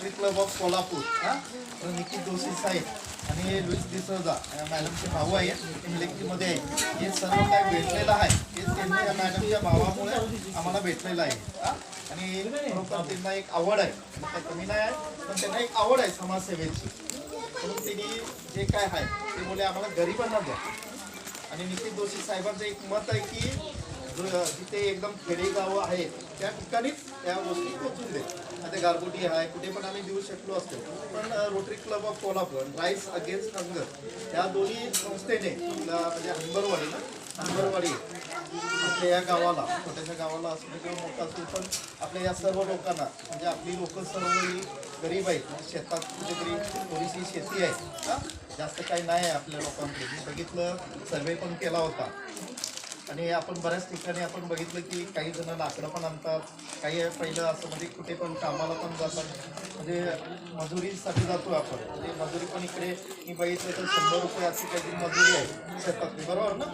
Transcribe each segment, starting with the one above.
Rotary club of Kolhapur Nikhil Joshi साहेब आणि Louis D'Souza मॅडमचे भाऊ आहेत इंग्लिशमध्ये आहे. हे सर्व काही भेटलेलं आहे हे त्यांच्या मॅडमच्या भावामुळे आम्हाला भेटलेलं आहे आणि खरोखर त्यांना एक आवड आहे कमी नाही आहे पण त्यांना एक आवड आहे समाजसेवेची म्हणून त्यांनी जे काय आहे ते बोले आम्हाला गरिबांना द्या. आणि निखिल जोशी साहेबांचं एक मत आहे की जिथे एकदम खेडेगाव आहे त्या ठिकाणीच त्या गोष्टी पोचून दे. आता गारगोटी आहे कुठे पण आम्ही देऊ शकलो असतो पण rotary club of Kolhapur rice against hunger या दोन्ही संस्थेने म्हणजे हंबरवाडी आपल्या या गावाला छोट्याशा गावाला असू किंवा मोठा असू पण आपल्या या सर्व लोकांना म्हणजे आपली लोक सर्व ही गरीब आहेत शेतात कुठेतरी थोडीशी शेती आहे जास्त काही नाही आहे आपल्या लोकांकडे. मी बघितलं सर्वे पण केला होता आणि आपण बऱ्याच ठिकाणी आपण बघितलं की काही जण लाकडं पण आणतात काही पहिलं असं म्हणजे कुठे पण कामाला पण जातात म्हणजे मजुरीसाठी जातो आपण म्हणजे मजुरी पण इकडे मी बघितलं तर 100 रुपये अशी काहीतरी मजुरी आहे शेतातली बरोबर ना.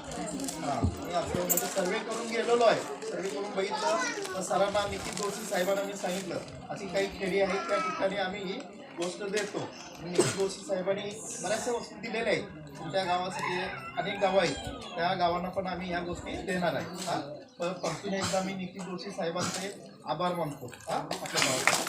हां मी असं म्हणजे सर्वे करून गेलेलो आहे सर्वे करून बघितलं तर सरांना निखिल जोशी साहेबांना मी सांगितलं अशी काही खेडी आहेत त्या ठिकाणी आम्ही ही गोष्ट देतो. निखिल जोशी साहेबांनी बऱ्याचशा वस्तू दिलेल्या आहेत तुमच्या गावासाठी अनेक गावं आहेत त्या गावांना पण आम्ही ह्या गोष्टी देणार आहे. पण परतून एकदा मी निखिल जोशी साहेबांचे आभार मानतो आपल्या गावात.